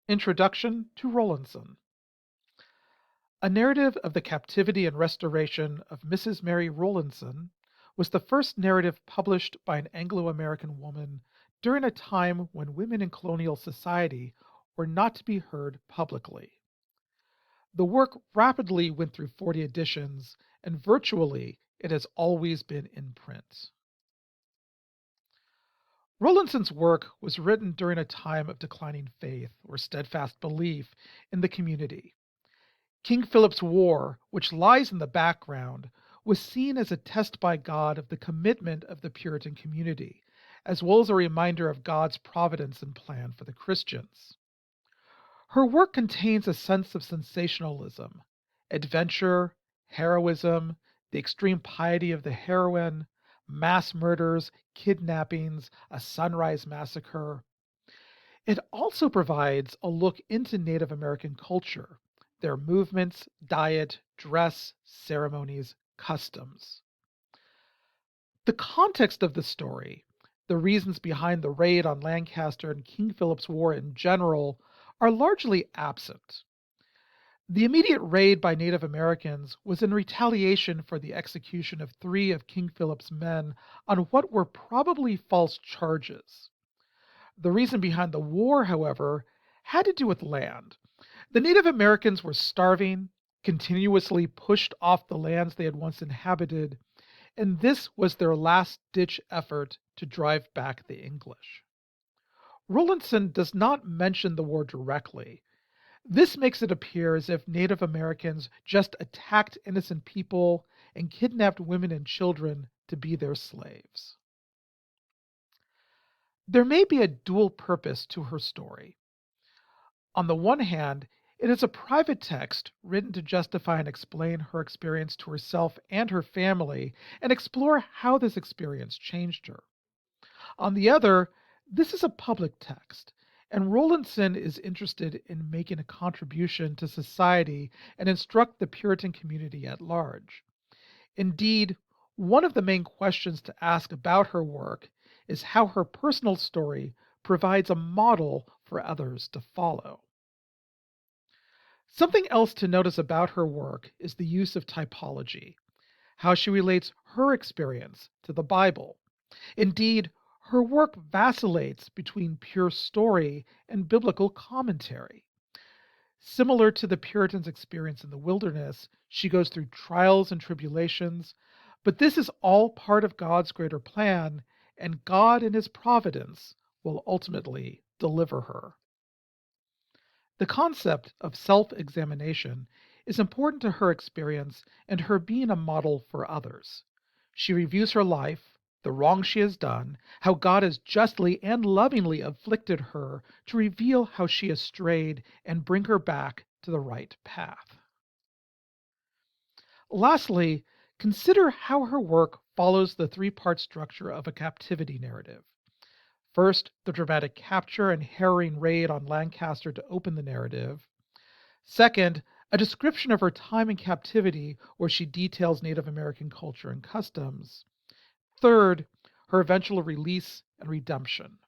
Introduction to Rowlandson. A narrative of the captivity and restoration of Mrs. Mary Rowlandson was the first narrative published by an Anglo-American woman during a time when women in colonial society were not to be heard publicly. The work rapidly went through 40 editions, and virtually it has always been in print. Rowlandson's work was written during a time of declining faith or steadfast belief in the community. King Philip's War, which lies in the background, was seen as a test by God of the commitment of the Puritan community, as well as a reminder of God's providence and plan for the Christians. Her work contains a sense of sensationalism, adventure, heroism, the extreme piety of the heroine, mass murders, kidnappings, a sunrise massacre. It also provides a look into Native American culture, their movements, diet, dress, ceremonies, customs. The context of the story, the reasons behind the raid on Lancaster and King Philip's War in general, are largely absent. The immediate raid by Native Americans was in retaliation for the execution of three of King Philip's men on what were probably false charges. The reason behind the war, however, had to do with land. The Native Americans were starving, continuously pushed off the lands they had once inhabited, and this was their last ditch effort to drive back the English. Rowlandson does not mention the war directly. This makes it appear as if Native Americans just attacked innocent people and kidnapped women and children to be their slaves. There may be a dual purpose to her story. On the one hand, it is a private text written to justify and explain her experience to herself and her family and explore how this experience changed her. On the other, this is a public text, and Rowlandson is interested in making a contribution to society and instruct the Puritan community at large. Indeed, one of the main questions to ask about her work is how her personal story provides a model for others to follow. Something else to notice about her work is the use of typology, how she relates her experience to the Bible. Indeed, her work vacillates between pure story and biblical commentary. Similar to the Puritans' experience in the wilderness, she goes through trials and tribulations, but this is all part of God's greater plan, and God in his providence will ultimately deliver her. The concept of self examination is important to her experience and her being a model for others. She reviews her life, the wrong she has done, how God has justly and lovingly afflicted her to reveal how she has strayed and bring her back to the right path. Lastly, consider how her work follows the three-part structure of a captivity narrative. First, the dramatic capture and harrowing raid on Lancaster to open the narrative. Second, a description of her time in captivity where she details Native American culture and customs. Third, her eventual release and redemption.